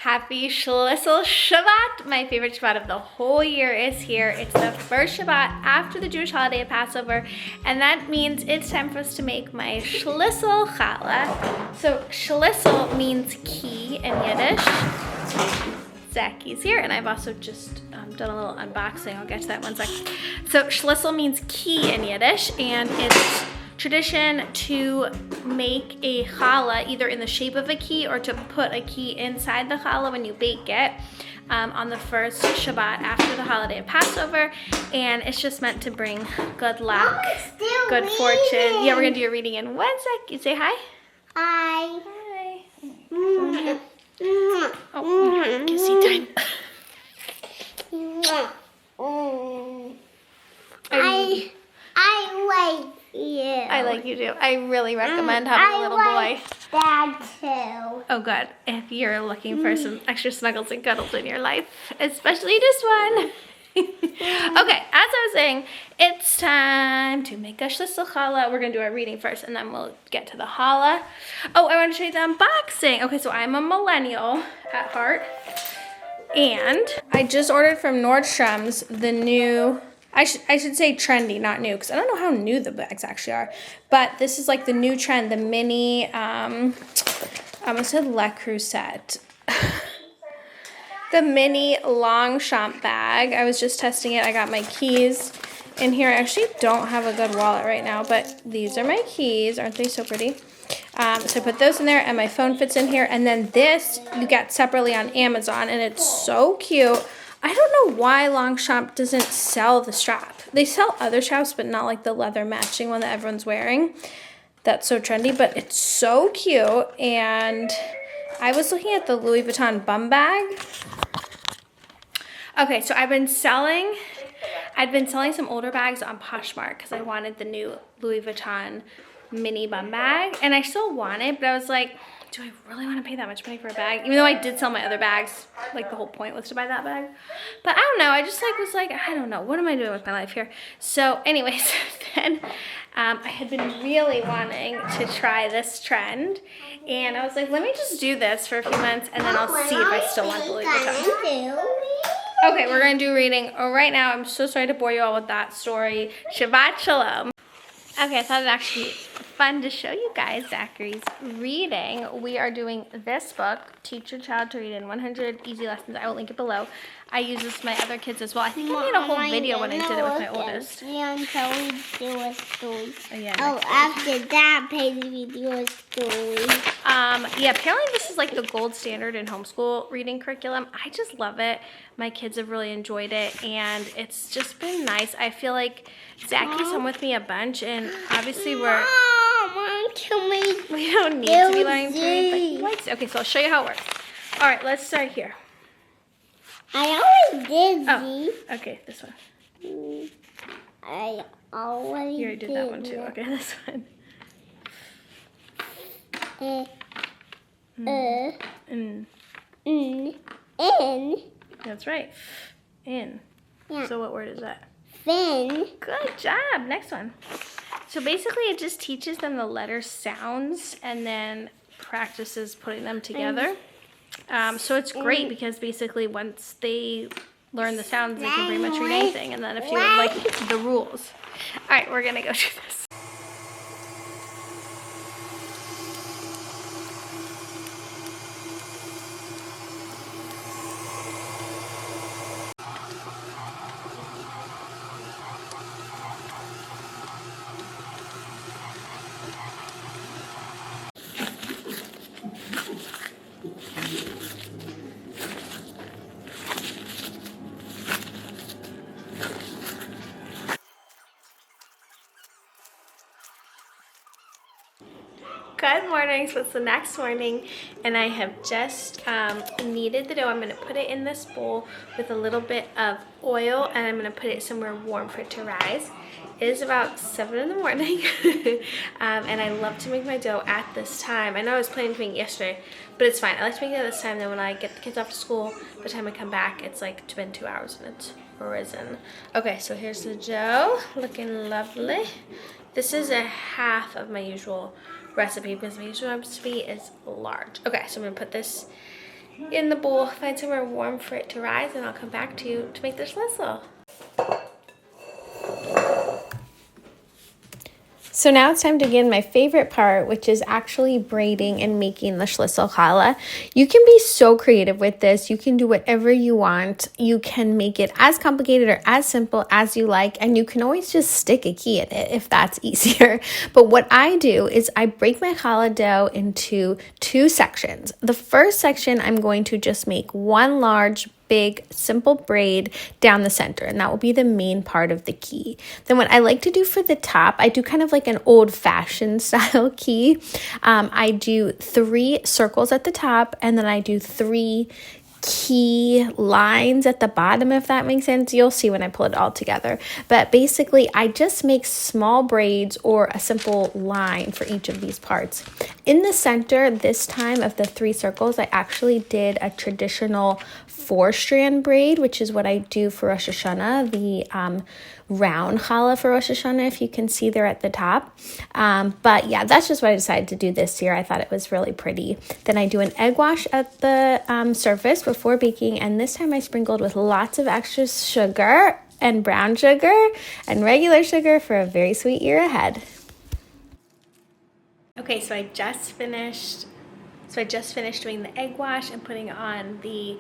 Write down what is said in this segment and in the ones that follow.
Happy Shlissel Shabbat! My favorite Shabbat of the whole year is here. It's the first Shabbat after the Jewish holiday of Passover, and that means it's time for us to make my Shlissel Challah. So Shlissel means key in Yiddish. Zaki's here, and I've also just done a little unboxing. I'll get to that one sec. So Shlissel means key in Yiddish, and it's tradition to make a challah either in the shape of a key or to put a key inside the challah when you bake it on the first Shabbat after the holiday of Passover, and it's just meant to bring good luck, good fortune. Yeah, we're gonna do a reading in 1 sec. You say hi. Hi. Hi. Oh, kissy time. I like you. I like you too. I really recommend having a little boy. Dad too. Oh good, if you're looking for some extra snuggles and cuddles in your life, especially this one. Okay, as I was saying, it's time to make a Shlissel Challah. We're gonna do our reading first and then we'll get to the challah. Oh, I want to show you the unboxing. Okay, so I'm a millennial at heart, and I just ordered from Nordstrom's the new, I should say trendy, not new, because I don't know how new the bags actually are. But this is like the new trend, the mini, I almost said Le Creuset. The mini Longchamp bag. I was just testing it. I got my keys in here. I actually don't have a good wallet right now, but these are my keys. Aren't they so pretty? So I put those in there, and my phone fits in here. And then this you get separately on Amazon, and it's so cute. I don't know why Longchamp doesn't sell the strap. They sell other straps, but not like the leather matching one that everyone's wearing. That's so trendy, but it's so cute. And I was looking at the Louis Vuitton bum bag. Okay, so I'd been selling some older bags on Poshmark because I wanted the new Louis Vuitton mini bum bag, and I still want it, but I was like, do I really want to pay that much money for a bag? Even though I did sell my other bags, like the whole point was to buy that bag. But I don't know, I just was like, I don't know, what am I doing with my life here? So anyways, then I had been really wanting to try this trend, and I was like, let me just do this for a few months, and then I'll see if I still want the Louis Vuitton. Okay, we're going to do reading right now. I'm so sorry to bore you all with that story. Shabbat Shalom. Okay, I thought it'd actually be fun to show you guys Zachary's reading. We are doing this book, Teach Your Child to Read in 100 Easy Lessons. I will link it below. I use this with my other kids as well. I think I made a whole video when I did it with my oldest. Until we do a story. Oh, yeah. Oh, after that page we do a story. Yeah, apparently this is like the gold standard in homeschool reading curriculum. I just love it. My kids have really enjoyed it, and it's just been nice. I feel like Zachy's home with me a bunch, and obviously we don't need to be learning to read, but he likes it. Okay, so I'll show you how it works. All right, let's start here. I always did Oh, okay, this one. I always You already did that one too. Okay, this one. In. That's right. In. Yeah. So what word is that? Fin. Good job. Next one. So basically it just teaches them the letter sounds and then practices putting them together. So it's great because basically once they learn the sounds, they can pretty much read anything. And then if you would like the rules. All right, we're going to go through this. Good morning. So it's the next morning, and I have just kneaded the dough. I'm going to put it in this bowl with a little bit of oil, and I'm going to put it somewhere warm for it to rise. It is about 7 in the morning, and I love to make my dough at this time. I know I was planning to make it yesterday, but it's fine. I like to make it at this time. Then when I get the kids off to school, by the time I come back, it's like been 2 hours and it's risen. Okay, so here's the dough, looking lovely. This is a half of my usual recipe because my usual recipe is large. Okay, so I'm gonna put this in the bowl, find somewhere warm for it to rise, and I'll come back to you to make the Shlissel. So now it's time to begin my favorite part, which is actually braiding and making the Shlissel Challah. You can be so creative with this. You can do whatever you want. You can make it as complicated or as simple as you like, and you can always just stick a key in it if that's easier. But what I do is I break my challah dough into 2 sections. The first section, I'm going to just make one large big simple braid down the center, and that will be the main part of the key. Then what I like to do for the top, I do kind of like an old-fashioned style key. I do 3 circles at the top, and then I do 3 key lines at the bottom, if that makes sense. You'll see when I pull it all together. But basically, I just make small braids or a simple line for each of these parts. In the center, this time of the 3 circles, I actually did a traditional 4-strand braid, which is what I do for Rosh Hashanah, the round challah for Rosh Hashanah, if you can see there at the top. But yeah, that's just what I decided to do this year. I thought it was really pretty. Then I do an egg wash at the surface before baking, and this time I sprinkled with lots of extra sugar and brown sugar and regular sugar for a very sweet year ahead. Okay, so I just finished doing the egg wash and putting on the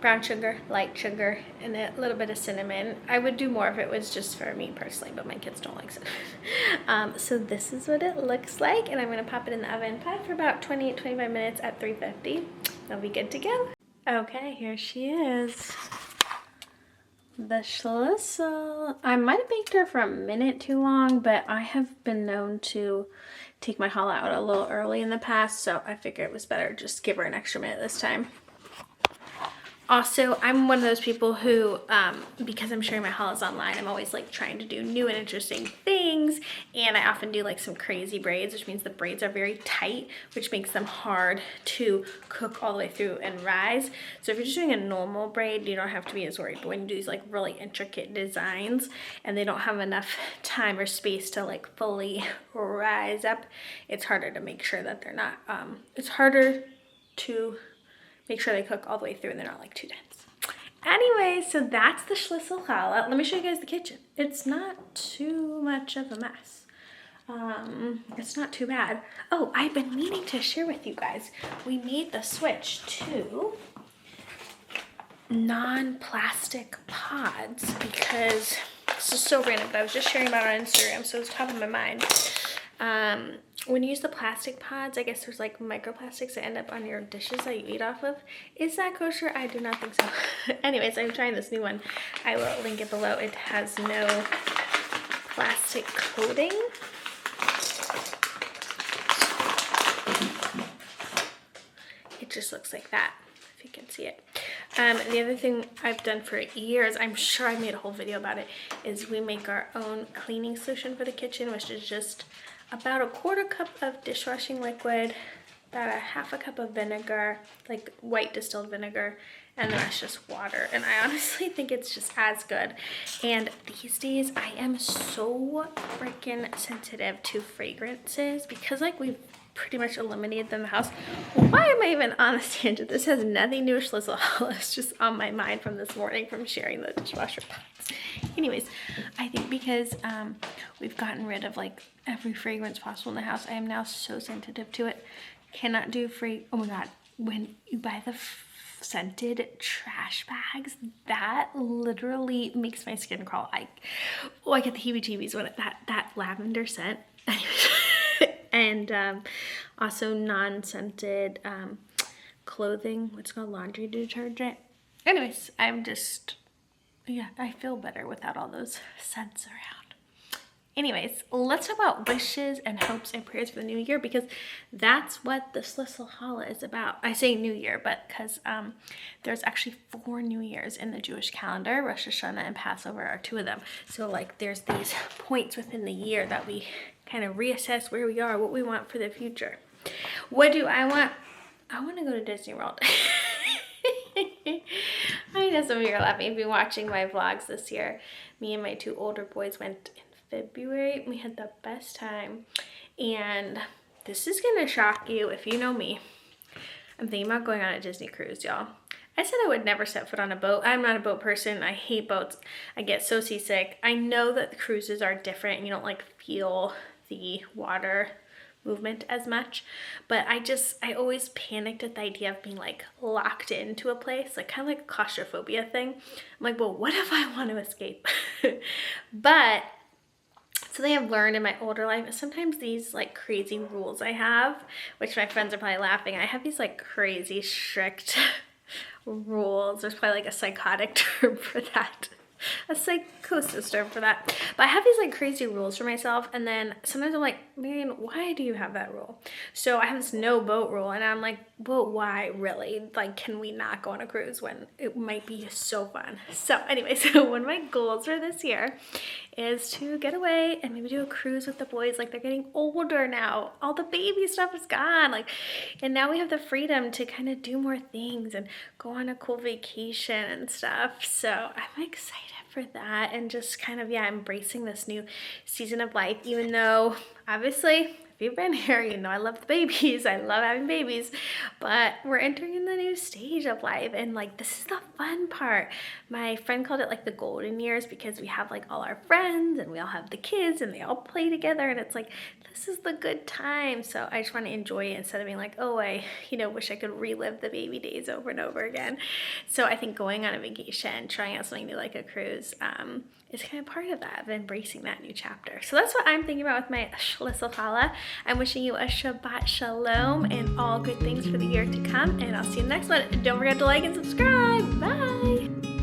brown sugar, light sugar, and a little bit of cinnamon. I would do more if it was just for me personally, but my kids don't like cinnamon. So this is what it looks like, and I'm going to pop it in the oven probably for about 20-25 minutes at 350. That'll be good to go. Okay, here she is. The Shlissel. I might have baked her for a minute too long, but I have been known to take my challah out a little early in the past, so I figured it was better just give her an extra minute this time. Also, I'm one of those people who, because I'm sharing my challahs online, I'm always like trying to do new and interesting things, and I often do like some crazy braids, which means the braids are very tight, which makes them hard to cook all the way through and rise. So if you're just doing a normal braid, you don't have to be as worried, but when you do these like really intricate designs and they don't have enough time or space to like fully rise up, it's harder to make sure that they're not, it's harder to make sure they cook all the way through and they're not like too dense. Anyway, so that's the Shlissel Challah. Let me show you guys the kitchen. It's not too much of a mess. It's not too bad. Oh, I've been meaning to share with you guys. We made the switch to non-plastic pods because this is so random, but I was just sharing about it on Instagram, so it's top of my mind. When you use the plastic pods, I guess there's like microplastics that end up on your dishes that you eat off of. Is that kosher? I do not think so. Anyways, I'm trying this new one. I will link it below. It has no plastic coating. It just looks like that, if you can see it. The other thing I've done for years, I'm sure I made a whole video about it, is we make our own cleaning solution for the kitchen, which is just about a 1/4 cup of dishwashing liquid, about a 1/2 cup of vinegar, like white distilled vinegar, and the rest just water. And I honestly think it's just as good. And these days I am so freaking sensitive to fragrances because like we've pretty much eliminated them in the house. Why am I even on this tangent? This has nothing to do with Shlissel Challah. It's just on my mind from this morning from sharing the dishwasher pods. Anyways, I think because we've gotten rid of like every fragrance possible in the house, I am now so sensitive to it. Cannot do oh my god, when you buy the scented trash bags, that literally makes my skin crawl. I get the heebie-jeebies when that lavender scent. And also non-scented clothing, what's called laundry detergent. Anyways, I feel better without all those scents around. Anyways, let's talk about wishes and hopes and prayers for the new year because that's what the Shlissel Challah is about. I say new year, but because there's actually 4 new years in the Jewish calendar. Rosh Hashanah and Passover are 2 of them. So like there's these points within the year that we kind of reassess where we are, what we want for the future. What do I want? I want to go to Disney World. I know some of you are laughing. If you've been watching my vlogs this year, me and my 2 older boys went in February. We had the best time. And this is going to shock you if you know me. I'm thinking about going on a Disney cruise, y'all. I said I would never set foot on a boat. I'm not a boat person. I hate boats. I get so seasick. I know that the cruises are different and you don't like feel the water movement as much, but I always panicked at the idea of being like locked into a place, like kind of like a claustrophobia thing. I'm like, well, what if I want to escape? But something I've learned in my older life is sometimes these like crazy rules I have, which my friends are probably laughing. I have these like crazy strict rules. There's probably like a psychotic term for that. A psychosis term for that. But I have these like crazy rules for myself, and then sometimes I'm like, man, why do you have that rule? So I have this no boat rule, and I'm like, well, why really? Like, can we not go on a cruise when it might be so fun? So anyway, so one of my goals for this year is to get away and maybe do a cruise with the boys. Like, they're getting older now. All the baby stuff is gone. Like, and now we have the freedom to kind of do more things and go on a cool vacation and stuff. So I'm excited for that, and just kind of, yeah, embracing this new season of life, even though obviously if you've been here, you know I love the babies. I love having babies, but we're entering in the new stage of life, and like this is the fun part. My friend called it like the golden years because we have like all our friends and we all have the kids and they all play together, and it's like this is the good time. So I just want to enjoy it instead of being like, oh, I wish I could relive the baby days over and over again. So I think going on a vacation, trying out something new like a cruise, is kind of part of that, of embracing that new chapter. So that's what I'm thinking about with my Shlissel Challah. I'm wishing you a Shabbat Shalom and all good things for the year to come, and I'll see you in the next one. Don't forget to like and subscribe. Bye!